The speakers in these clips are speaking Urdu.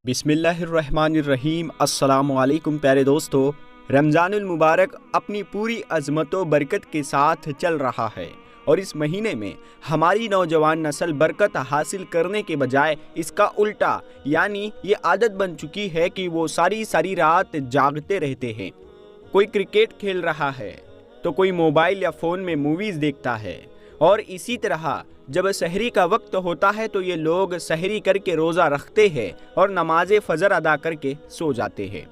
بسم اللہ الرحمن الرحیم۔ السلام علیکم پیارے دوستو، رمضان المبارک اپنی پوری عظمت و برکت کے ساتھ چل رہا ہے اور اس مہینے میں ہماری نوجوان نسل برکت حاصل کرنے کے بجائے اس کا الٹا یعنی یہ عادت بن چکی ہے کہ وہ ساری رات جاگتے رہتے ہیں۔ کوئی کرکٹ کھیل رہا ہے تو کوئی موبائل یا فون میں موویز دیکھتا ہے، اور اسی طرح جب سحری کا وقت ہوتا ہے تو یہ لوگ سحری کر کے روزہ رکھتے ہیں اور نماز فجر ادا کر کے سو جاتے ہیں۔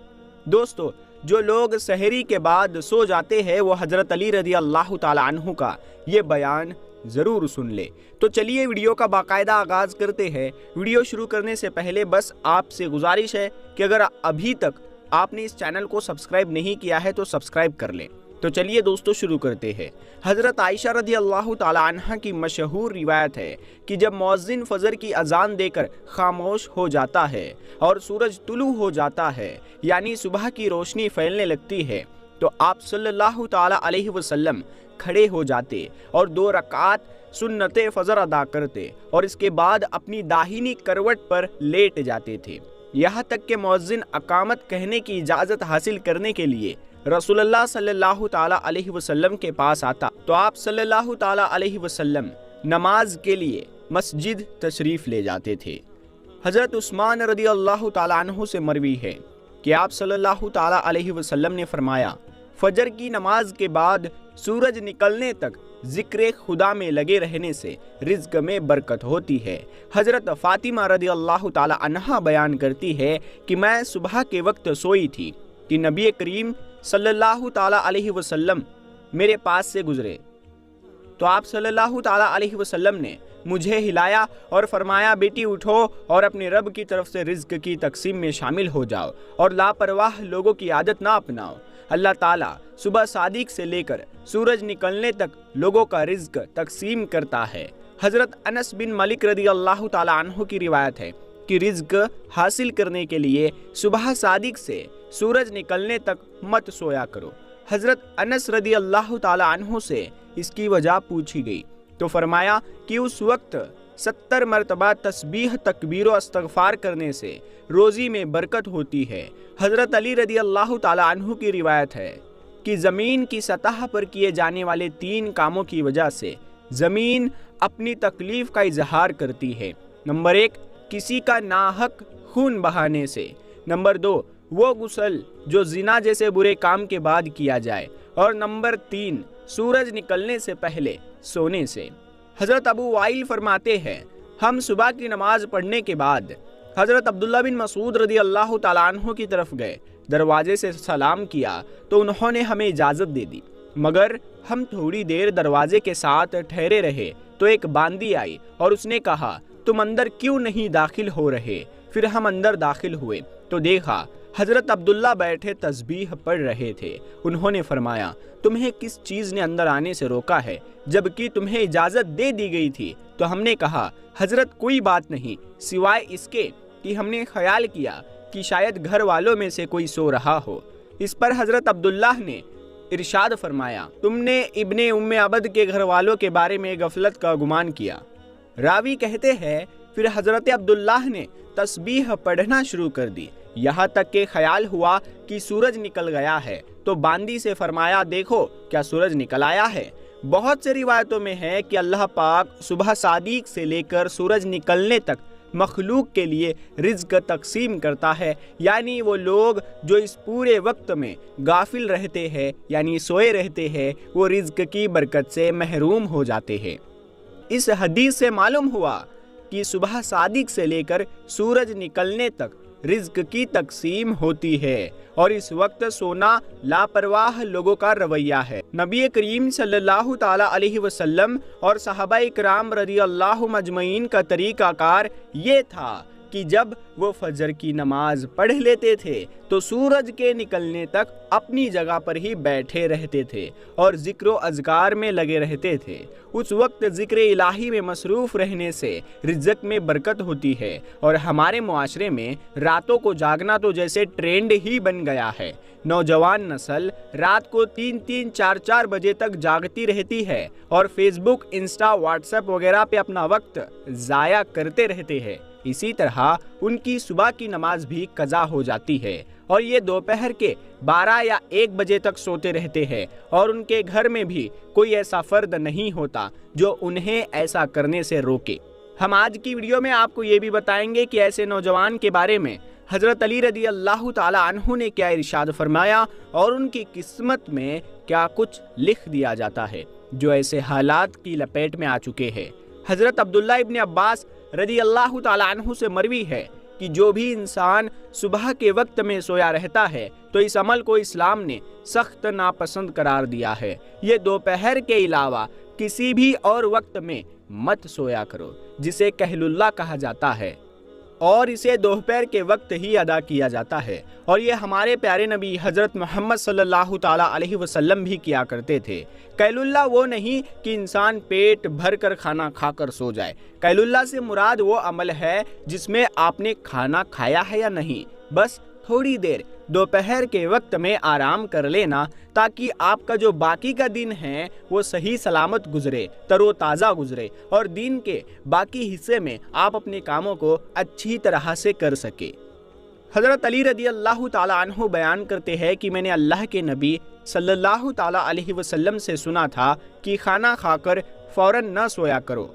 دوستو، جو لوگ سحری کے بعد سو جاتے ہیں وہ حضرت علی رضی اللہ تعالی عنہ کا یہ بیان ضرور سن لے۔ تو چلیے ویڈیو کا باقاعدہ آغاز کرتے ہیں۔ ویڈیو شروع کرنے سے پہلے بس آپ سے گزارش ہے کہ اگر ابھی تک آپ نے اس چینل کو سبسکرائب نہیں کیا ہے تو سبسکرائب کر لیں۔ تو چلیے دوستو شروع کرتے ہیں۔ حضرت عائشہ رضی اللہ تعالی عنہ کی مشہور روایت ہے کہ جب مؤذن فجر کی اذان دے کر خاموش ہو جاتا ہے اور سورج طلوع ہو جاتا ہے یعنی صبح کی روشنی پھیلنے لگتی ہے تو آپ صلی اللہ تعالی علیہ وسلم کھڑے ہو جاتے اور 2 رکعات سنت فجر ادا کرتے اور اس کے بعد اپنی داہنی کروٹ پر لیٹ جاتے تھے، یہاں تک کہ مؤذن اقامت کہنے کی اجازت حاصل کرنے کے لیے رسول اللہ صلی اللہ تعالی علیہ وسلم کے پاس آتا تو آپ صلی اللہ تعالی علیہ وسلم نماز کے لیے مسجد تشریف لے جاتے تھے۔ حضرت عثمان رضی اللہ تعالی عنہ سے مروی ہے کہ آپ صلی اللہ تعالی علیہ وسلم نے فرمایا، فجر کی نماز کے بعد سورج نکلنے تک ذکر خدا میں لگے رہنے سے رزق میں برکت ہوتی ہے۔ حضرت فاطمہ رضی اللہ تعالی عنہا بیان کرتی ہے کہ میں صبح کے وقت سوئی تھی کہ نبی کریم صلی اللہ تعالی علیہ وسلم میرے پاس سے گزرے تو آپ صلی اللہ تعالی علیہ وسلم نے مجھے ہلایا اور فرمایا، بیٹی اٹھو اور اپنے رب کی طرف سے رزق کی تقسیم میں شامل ہو جاؤ اور لاپرواہ لوگوں کی عادت نہ اپناؤ۔ اللہ تعالیٰ صبح صادق سے لے کر سورج نکلنے تک لوگوں کا رزق تقسیم کرتا ہے۔ حضرت انس بن مالک رضی اللہ تعالی عنہ کی روایت ہے کہ رزق حاصل کرنے کے لیے صبح صادق سے سورج نکلنے تک مت سویا کرو۔ حضرت انس رضی اللہ تعالی عنہ سے اس کی وجہ پوچھی گئی تو فرمایا کہ اس وقت 70 مرتبہ تسبیح تکبیر و استغفار کرنے سے روزی میں برکت ہوتی ہے۔ حضرت علی رضی اللہ تعالی عنہ کی روایت ہے کہ زمین کی سطح پر کیے جانے والے 3 کاموں کی وجہ سے زمین اپنی تکلیف کا اظہار کرتی ہے۔ نمبر 1، کسی کا ناحق خون بہانے سے۔ نمبر 2، وہ غسل جو زنا جیسے برے کام کے بعد کیا جائے، اور نمبر 3، سورج نکلنے سے پہلے سونے سے۔ حضرت ابو وائل فرماتے ہیں، ہم صبح کی نماز پڑھنے کے بعد حضرت عبداللہ بن مسعود رضی اللہ تعالی عنہ کی طرف گئے، دروازے سے سلام کیا تو انہوں نے ہمیں اجازت دے دی، مگر ہم تھوڑی دیر دروازے کے ساتھ ٹھہرے رہے تو ایک باندی آئی اور اس نے کہا، تم اندر کیوں نہیں داخل ہو رہے؟ پھر ہم اندر داخل ہوئے تو دیکھا حضرت عبداللہ بیٹھے تسبیح پڑھ رہے تھے۔ انہوں نے فرمایا، تمہیں کس چیز نے اندر آنے سے روکا ہے جبکہ تمہیں اجازت دے دی گئی تھی؟ تو ہم نے کہا، حضرت کوئی بات نہیں سوائے اس کے کہ ہم نے خیال کیا کہ شاید گھر والوں میں سے کوئی سو رہا ہو۔ اس پر حضرت عبداللہ نے ارشاد فرمایا، تم نے ابن ام عبد کے گھر والوں کے بارے میں غفلت کا گمان کیا۔ راوی کہتے ہیں، پھر حضرت عبداللہ نے تسبیح پڑھنا شروع کر دی، یہاں تک کہ خیال ہوا کہ سورج نکل گیا ہے تو باندی سے فرمایا، دیکھو کیا سورج نکل آیا ہے؟ بہت سے روایتوں میں ہے کہ اللہ پاک صبح صادق سے لے کر سورج نکلنے تک مخلوق کے لیے رزق تقسیم کرتا ہے، یعنی وہ لوگ جو اس پورے وقت میں غافل رہتے ہیں یعنی سوئے رہتے ہیں وہ رزق کی برکت سے محروم ہو جاتے ہیں۔ اس حدیث سے معلوم ہوا کہ صبح صادق سے لے کر سورج نکلنے تک رزق کی تقسیم ہوتی ہے اور اس وقت سونا لاپرواہ لوگوں کا رویہ ہے۔ نبی کریم صلی اللہ تعالی علیہ وسلم اور صحابہ کرام رضی اللہ مجمعین کا طریقہ کار یہ تھا کہ جب وہ فجر کی نماز پڑھ لیتے تھے تو سورج کے نکلنے تک اپنی جگہ پر ہی بیٹھے رہتے تھے اور ذکر و اذکار میں لگے رہتے تھے۔ اس وقت ذکر الہی میں مصروف رہنے سے رزق میں برکت ہوتی ہے، اور ہمارے معاشرے میں راتوں کو جاگنا تو جیسے ٹرینڈ ہی بن گیا ہے۔ نوجوان نسل رات کو 3-3 4-4 بجے تک جاگتی رہتی ہے اور فیس بک، انسٹا، واٹس ایپ وغیرہ پہ اپنا وقت ضائع کرتے رہتے ہیں۔ اسی طرح ان کی صبح کی نماز بھی قضا ہو جاتی ہے اور یہ دوپہر کے 12 یا 1 بجے تک سوتے رہتے ہیں اور ان کے گھر میں بھی کوئی ایسا فرد نہیں ہوتا جو انہیں ایسا کرنے سے روکے۔ ہم آج کی ویڈیو میں آپ کو یہ بھی بتائیں گے کہ ایسے نوجوان کے بارے میں حضرت علی رضی اللہ تعالی عنہ نے کیا ارشاد فرمایا اور ان کی قسمت میں کیا کچھ لکھ دیا جاتا ہے جو ایسے حالات کی لپیٹ میں آ چکے ہیں۔ حضرت عبداللہ ابن عباس رضی اللہ تعالی عنہ سے مروی ہے کہ جو بھی انسان صبح کے وقت میں سویا رہتا ہے تو اس عمل کو اسلام نے سخت ناپسند قرار دیا ہے۔ یہ دوپہر کے علاوہ کسی بھی اور وقت میں مت سویا کرو جسے کہل اللہ کہا جاتا ہے اور اسے دوپہر کے وقت ہی ادا کیا جاتا ہے، اور یہ ہمارے پیارے نبی حضرت محمد صلی اللہ تعالی علیہ وسلم بھی کیا کرتے تھے۔ قیل اللہ وہ نہیں کہ انسان پیٹ بھر کر کھانا کھا کر سو جائے۔ قیل اللہ سے مراد وہ عمل ہے جس میں آپ نے کھانا کھایا ہے یا نہیں، بس تھوڑی دیر دوپہر کے وقت میں آرام کر لینا تاکہ آپ کا جو باقی کا دن ہے وہ صحیح سلامت گزرے، تر و تازہ گزرے اور دن کے باقی حصے میں آپ اپنے کاموں کو اچھی طرح سے کر سکے۔ حضرت علی رضی اللہ تعالی عنہ بیان کرتے ہیں کہ میں نے اللہ کے نبی صلی اللہ تعالی علیہ وسلم سے سنا تھا کہ کھانا کھا کر فوراً نہ سویا کرو،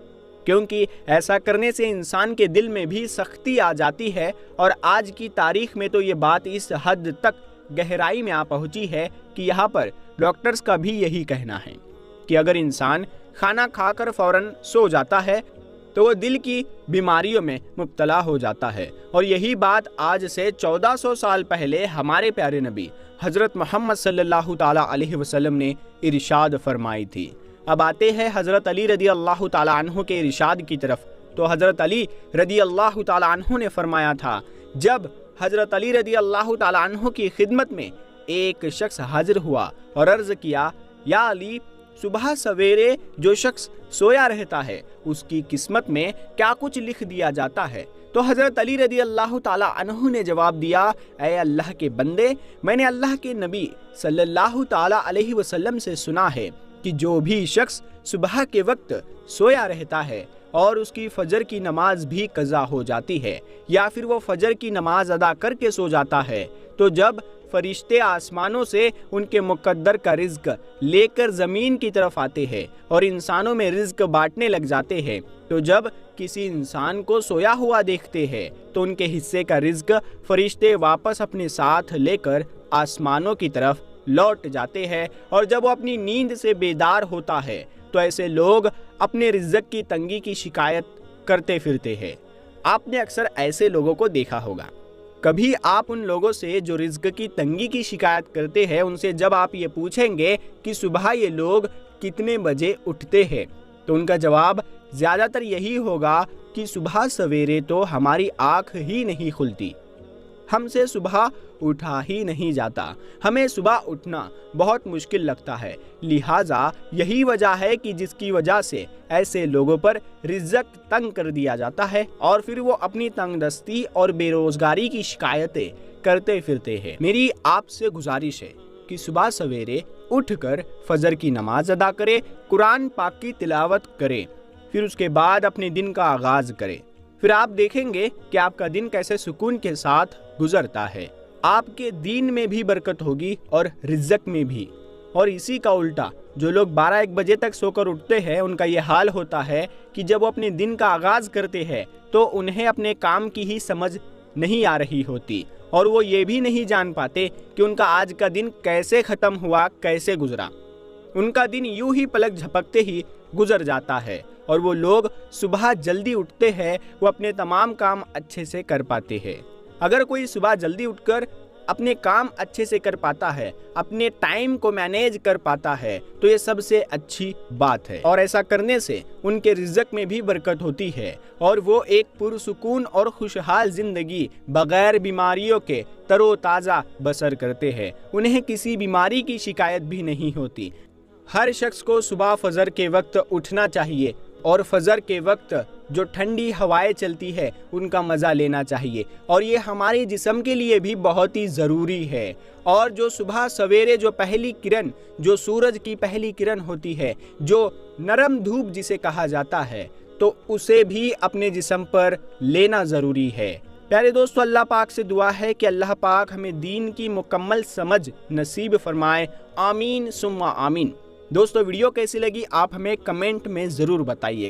کیونکہ ایسا کرنے سے انسان کے دل میں بھی سختی آ جاتی ہے، اور آج کی تاریخ میں تو یہ بات اس حد تک گہرائی میں آ پہنچی ہے کہ یہاں پر ڈاکٹرز کا بھی یہی کہنا ہے کہ اگر انسان کھانا کھا کر فوراً سو جاتا ہے تو وہ دل کی بیماریوں میں مبتلا ہو جاتا ہے، اور یہی بات آج سے 1400 سال پہلے ہمارے پیارے نبی حضرت محمد صلی اللہ تعالی علیہ وسلم نے ارشاد فرمائی تھی۔ اب آتے ہیں حضرت علی رضی اللہ تعالی عنہ کے ارشاد کی طرف۔ تو حضرت علی رضی اللہ تعالی عنہ نے فرمایا تھا، جب حضرت علی رضی اللہ تعالی عنہ کی خدمت میں ایک شخص حاضر ہوا اور عرض کیا، یا علی، صبح سویرے جو شخص سویا رہتا ہے اس کی قسمت میں کیا کچھ لکھ دیا جاتا ہے؟ تو حضرت علی رضی اللہ تعالی عنہ نے جواب دیا، اے اللہ کے بندے، میں نے اللہ کے نبی صلی اللہ تعالی علیہ وسلم سے سنا ہے کہ جو بھی شخص صبح کے وقت سویا رہتا ہے اور اس کی فجر کی نماز بھی قضا ہو جاتی ہے یا پھر وہ فجر کی نماز ادا کر کے سو جاتا ہے، تو جب فرشتے آسمانوں سے ان کے مقدر کا رزق لے کر زمین کی طرف آتے ہیں اور انسانوں میں رزق بانٹنے لگ جاتے ہیں، تو جب کسی انسان کو سویا ہوا دیکھتے ہیں تو ان کے حصے کا رزق فرشتے واپس اپنے ساتھ لے کر آسمانوں کی طرف لوٹ جاتے ہیں، اور جب وہ اپنی نیند سے بیدار ہوتا ہے تو ایسے لوگ اپنے رزق کی تنگی کی شکایت کرتے پھرتے ہیں۔ آپ نے اکثر ایسے لوگوں کو دیکھا ہوگا۔ کبھی آپ ان لوگوں سے جو رزق کی تنگی کی شکایت کرتے ہیں ان سے جب آپ یہ پوچھیں گے کہ صبح یہ لوگ کتنے بجے اٹھتے ہیں تو ان کا جواب زیادہ تر یہی ہوگا کہ صبح سویرے تو ہماری آنکھ ہی نہیں کھلتی، ہم سے صبح اٹھا ہی نہیں جاتا، ہمیں صبح اٹھنا بہت مشکل لگتا ہے، لہٰذا یہی وجہ ہے کہ جس کی وجہ سے ایسے لوگوں پر رزق تنگ کر دیا جاتا ہے اور پھر وہ اپنی تنگ دستی اور بے روزگاری کی شکایتیں کرتے پھرتے ہیں۔ میری آپ سے گزارش ہے کہ صبح سویرے اٹھ کر فجر کی نماز ادا کرے، قرآن پاک کی تلاوت کرے، پھر اس کے بعد اپنے دن کا آغاز کرے، پھر آپ دیکھیں گے کہ آپ کا دن کیسے سکون کے ساتھ گزرتا ہے، آپ کے دین میں بھی برکت ہوگی اور رزق میں بھی۔ اور اسی کا الٹا جو لوگ 12-1 بجے تک سو کر اٹھتے ہیں ان کا یہ حال ہوتا ہے کہ جب وہ اپنے دن کا آغاز کرتے ہیں تو انہیں اپنے کام کی ہی سمجھ نہیں آ رہی ہوتی اور وہ یہ بھی نہیں جان پاتے کہ ان کا آج کا دن کیسے ختم ہوا، کیسے گزرا۔ ان کا دن یوں ہی پلک جھپکتے ہی گزر جاتا ہے، اور وہ لوگ صبح جلدی اٹھتے ہیں وہ اپنے تمام کام اچھے سے کر پاتے ہیں۔ اگر کوئی صبح جلدی اٹھ کر اپنے کام اچھے سے کر پاتا ہے، اپنے ٹائم کو مینیج کر پاتا ہے تو یہ سب سے اچھی بات ہے، اور ایسا کرنے سے ان کے رزق میں بھی برکت ہوتی ہے اور وہ ایک پرسکون اور خوشحال زندگی بغیر بیماریوں کے تر و تازہ بسر کرتے ہیں، انہیں کسی بیماری کی شکایت بھی نہیں ہوتی۔ ہر شخص کو صبح فجر کے وقت اٹھنا چاہیے اور فجر کے وقت جو ٹھنڈی ہوائیں چلتی ہے ان کا مزہ لینا چاہیے، اور یہ ہمارے جسم کے لیے بھی بہت ہی ضروری ہے۔ اور جو صبح سویرے جو پہلی کرن، جو سورج کی پہلی کرن ہوتی ہے، جو نرم دھوپ جسے کہا جاتا ہے، تو اسے بھی اپنے جسم پر لینا ضروری ہے۔ پیارے دوستو، اللہ پاک سے دعا ہے کہ اللہ پاک ہمیں دین کی مکمل سمجھ نصیب فرمائے، آمین ثم آمین۔ دوستو، ویڈیو کیسی لگی آپ ہمیں کمنٹ میں ضرور بتائیے۔